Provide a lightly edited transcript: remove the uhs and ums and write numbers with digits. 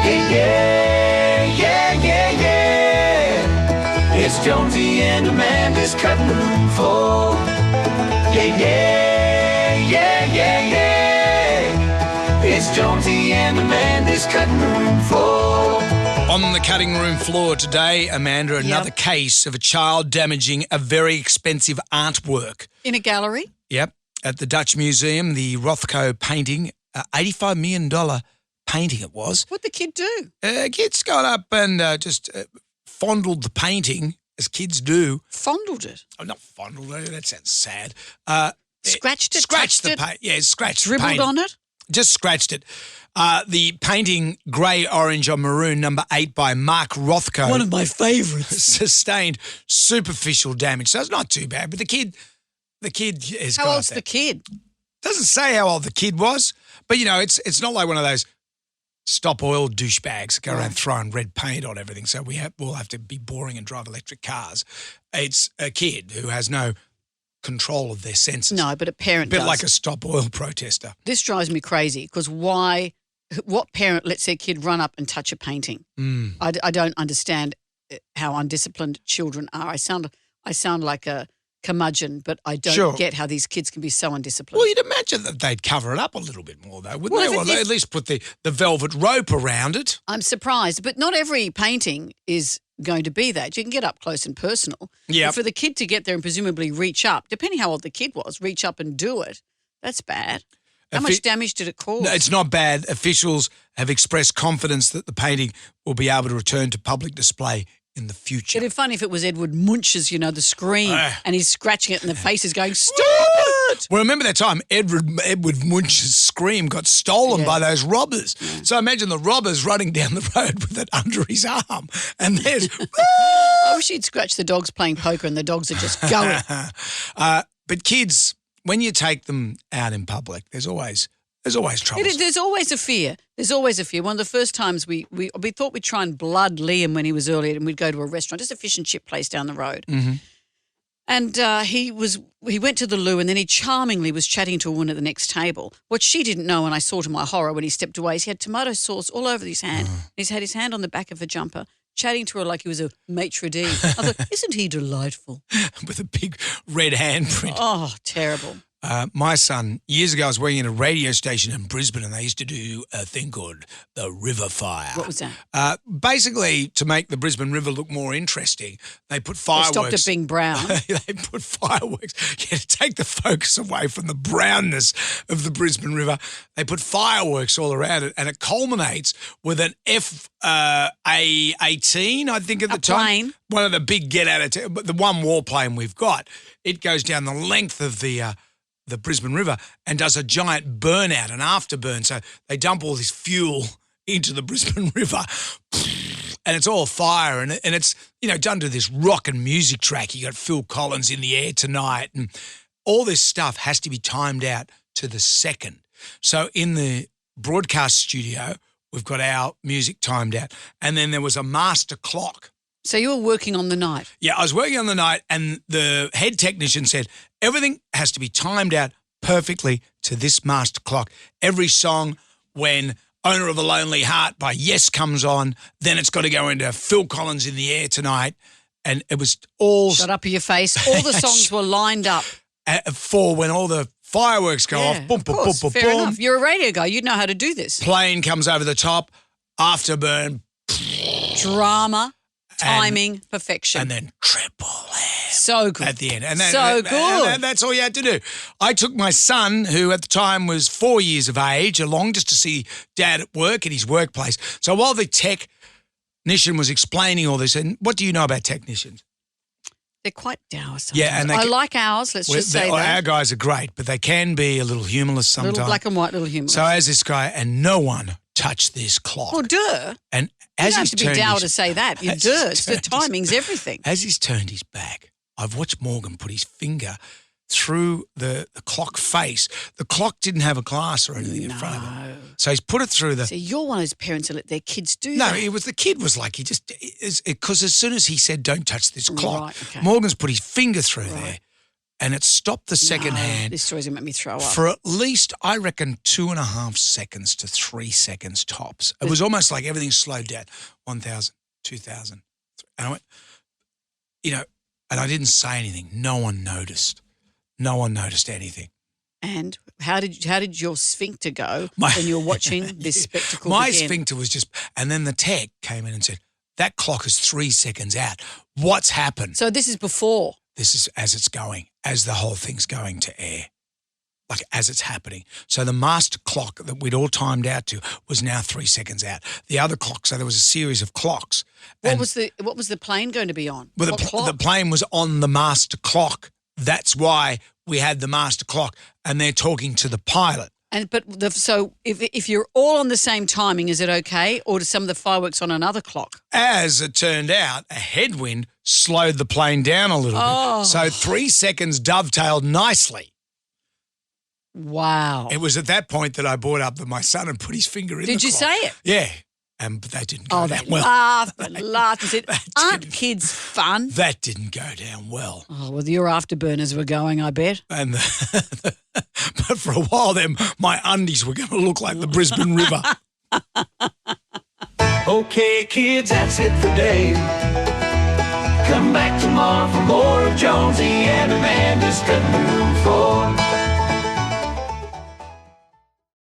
Yeah, yeah, yeah, yeah, yeah. It's Jonesy and Amanda's cutting room floor. Yeah, yeah, yeah, yeah, yeah. It's Jonesy and Amanda's cutting room floor. On the cutting room floor today, Amanda, another case of a child damaging a very expensive artwork. In a gallery? Yep. At the Dutch Museum, the Rothko painting, $85 million painting it was. What'd the kid do? Kids got up and just fondled the painting, as kids do. Fondled it? Oh, not fondled it. That sounds sad. Scratched it? Scratched the touched it, paint. Yeah, scratched the dribbled painting. on it? Just scratched it. The painting, Grey, Orange on Maroon, number 8 by Mark Rothko. One of my favourites. Sustained superficial damage. So it's not too bad. But the kid has got How old's that. the kid? Doesn't say how old the kid was. But, you know, it's not like one of those stop oil douchebags go around throwing red paint on everything. So we'll have to be boring and drive electric cars. It's a kid who has no control of their senses. No, but a parent A bit does. like a stop oil protester. This drives me crazy because what parent lets their kid run up and touch a painting? I don't understand how undisciplined children are. I sound like a curmudgeon, but I don't get how these kids can be so undisciplined. Well, you'd imagine that they'd cover it up a little bit more, though, wouldn't they? Well, Well, they at least put the velvet rope around it. I'm surprised, but not every painting is going to be that. You can get up close and personal. Yeah. For the kid to get there and presumably reach up, depending how old the kid was, reach up and do it, that's bad. How much damage did it cause? No, it's not bad. Officials have expressed confidence that the painting will be able to return to public display in the future. It'd be funny if it was Edward Munch's, the scream, and he's scratching it and the face is going, stop it! Well, remember that time Edward Munch's scream got stolen by those robbers. Yeah. So imagine the robbers running down the road with it under his arm. And there's... I wish he'd scratch the dogs playing poker and the dogs are just going. But kids, when you take them out in public, there's always trouble. There's always a fear. There's always a fear. One of the first times we thought we'd try and blood Liam when he was earlier, and we'd go to a restaurant, just a fish and chip place down the road. Mm-hmm. And he went to the loo, and then he charmingly was chatting to a woman at the next table. What she didn't know, and I saw to my horror when he stepped away, is he had tomato sauce all over his hand. He's had his hand on the back of a jumper, chatting to her like he was a maitre d'. I thought, isn't he delightful? With a big red handprint. Oh, terrible. My son, years ago, I was working at a radio station in Brisbane, and they used to do a thing called the River Fire. What was that? Basically, to make the Brisbane River look more interesting, they put fireworks. They stopped it being brown. They put fireworks to take the focus away from the brownness of the Brisbane River. They put fireworks all around it, and it culminates with an F-A-18, I think, at the time. Plane. One of the big get-out-of-town, the one warplane we've got. It goes down the length of the Brisbane River and does a giant burnout, an afterburn. So they dump all this fuel into the Brisbane River and it's all fire and it's, done to this rock and music track. You got Phil Collins in the air tonight and all this stuff has to be timed out to the second. So in the broadcast studio, we've got our music timed out and then there was a master clock. So you were working on the night? Yeah, I was working on the night and the head technician said, everything has to be timed out perfectly to this master clock. Every song, when Owner of a Lonely Heart by Yes comes on, then it's got to go into Phil Collins in the air tonight. And it was all... Shut up your face. All the songs were lined up. For when all the fireworks go off. Boom, boom, boom, boom, fair boom. enough. You're a radio guy. You'd know how to do this. Plane comes over the top, afterburn. Drama. Timing, perfection. And then triple M. So good. At the end. And good. And that's all you had to do. I took my son, who at the time was 4 years of age, along just to see Dad at work in his workplace. So while the technician was explaining all this, and what do you know about technicians? They're quite dour sometimes. Yeah, and I like ours, let's just say that. Our guys are great, but they can be a little humorless sometimes. Little black and white, little humorless. So as this guy, and no one touched this clock. Well, duh. And you as don't have to be dour to say that. You do. The timing's everything. As he's turned his back, I've watched Morgan put his finger through the clock face. The clock didn't have a glass or anything in front of it. So he's put it through the... So you're one of those parents that let their kids do No, that. the kid was like, because as soon as he said, don't touch this clock, Right, okay. Morgan's put his finger through there. and it stopped the second hand This story's going to make me throw up. for at least, I reckon, 2.5 seconds to 3 seconds tops. It was almost like everything slowed down. 1,000, 2,000. And I went, and I didn't say anything. No one noticed. No one noticed anything. And how did your sphincter go when you were watching this spectacle My begin? sphincter was just, and then the tech came in and said, that clock is 3 seconds out. What's happened? So this is before. This is as it's going, as the whole thing's going to air, like as it's happening. So the master clock that we'd all timed out to was now 3 seconds out. The other clock, so there was a series of clocks. What was the plane going to be on? Well, the plane was on the master clock. That's why we had the master clock, and they're talking to the pilot. So if you're all on the same timing, is it okay, or do some of the fireworks on another clock? As it turned out, a headwind slowed the plane down a little bit. So 3 seconds dovetailed nicely. Wow. It was at that point that I brought up that my son had put his finger in the clock. Did you say it? Yeah. But that didn't go down well. Laughed and laughed and said, aren't kids fun? That didn't go down well. Oh, well, your afterburners were going, I bet. And but for a while then, my undies were going to look like the Brisbane River. Okay, kids, that's it for today. Come back tomorrow for more of Jonesy and Amanda's Cutting Room